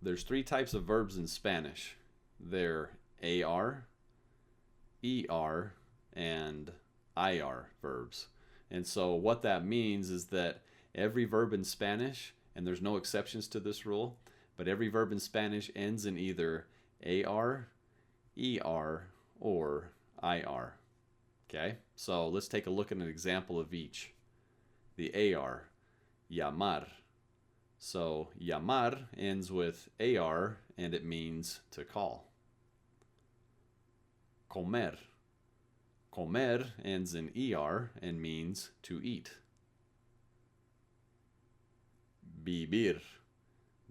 There's three types of verbs in Spanish. They're AR, ER, and IR verbs. And so what that means is that every verb in Spanish, and there's no exceptions to this rule, but every verb in Spanish ends in either AR, ER, or IR. Okay, so let's take a look at an example of each. The AR, llamar. So llamar ends with AR and it means to call. Comer. Comer ends in ER and means to eat. Vivir.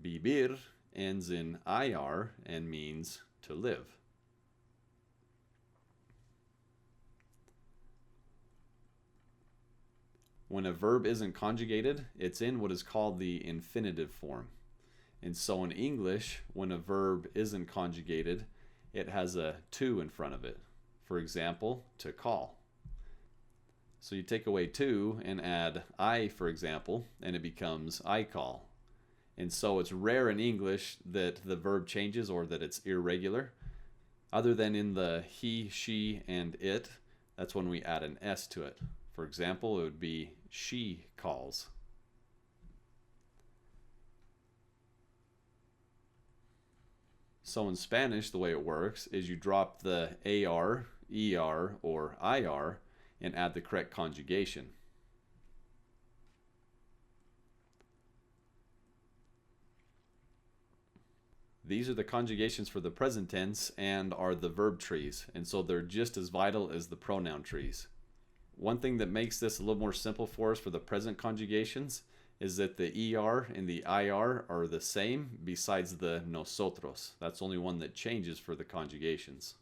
Vivir ends in IR and means to live. When a verb isn't conjugated, it's in what is called the infinitive form. And so in English, when a verb isn't conjugated, it has a to in front of it. For example, to call. So you take away to and add I, for example, and it becomes I call. And so it's rare in English that the verb changes or that it's irregular. Other than in the he, she, and it, that's when we add an S to it. For example, it would be she calls. So in Spanish, the way it works is you drop the AR, ER, or IR and add the correct conjugation. These are the conjugations for the present tense and are the verb trees, and so they're just as vital as the pronoun trees. One thing that makes this a little more simple for us for the present conjugations is that the ER and the IR are the same besides the nosotros. That's only one that changes for the conjugations.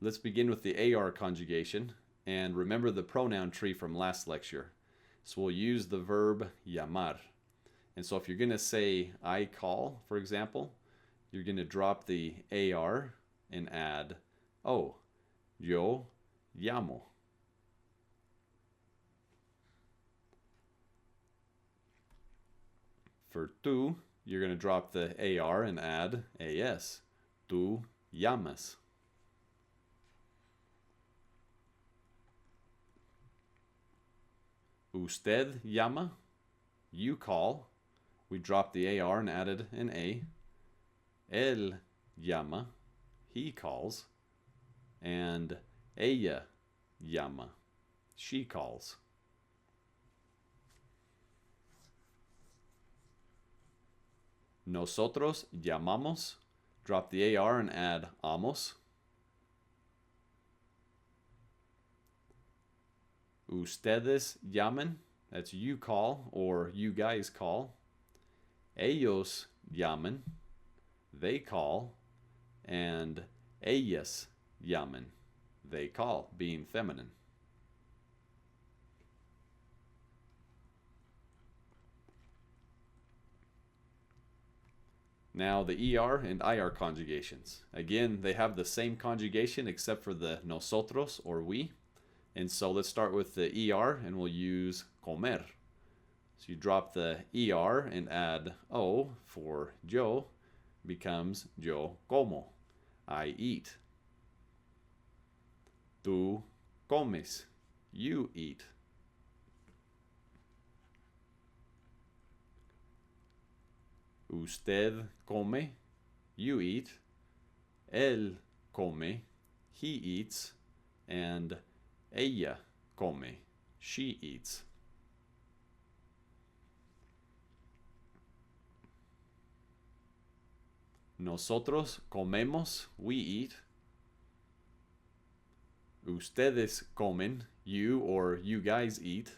Let's begin with the AR conjugation and remember the pronoun tree from last lecture. So we'll use the verb llamar. And so if you're going to say I call, for example, you're going to drop the AR and add O. Yo llamo. For tú, you're going to drop the AR and add AS. Tú llamas. Usted llama. You call. We dropped the AR and added an A. Él llama, he calls, and ella llama, she calls. Nosotros llamamos, drop the AR and add amos. Ustedes llaman, that's you call or you guys call. Ellos llaman, they call, and ellas llaman, they call, being feminine. Now the ER and IR conjugations. Again, they have the same conjugation except for the nosotros or we. And so let's start with the ER and we'll use comer. So you drop the ER and add O for yo, becomes yo como, I eat. Tú comes, you eat. Usted come, you eat. Él come, he eats. And ella come, she eats. Nosotros comemos, we eat. Ustedes comen, you or you guys eat.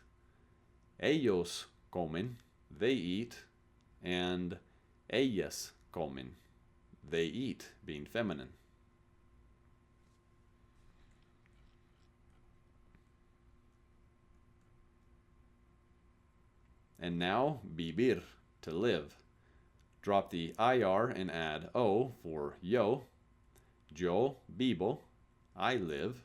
Ellos comen, they eat. And ellas comen, they eat, being feminine. And now, vivir, to live. Drop the IR and add O for yo. Yo vivo, I live.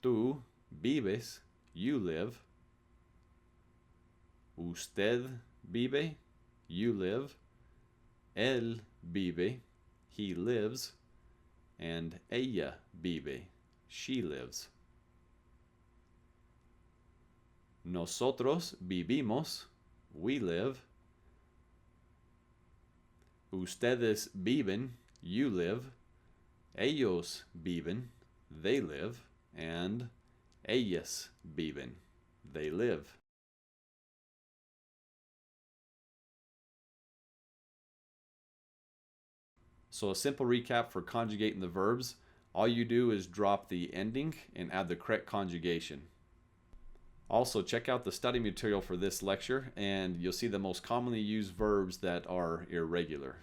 Tú vives, you live. Usted vive, you live. Él vive, he lives. And ella vive, she lives. Nosotros vivimos, we live. Ustedes viven, you live. Ellos viven, they live. And ellas viven, they live. So a simple recap for conjugating the verbs. All you do is drop the ending and add the correct conjugation. Also, check out the study material for this lecture, and you'll see the most commonly used verbs that are irregular.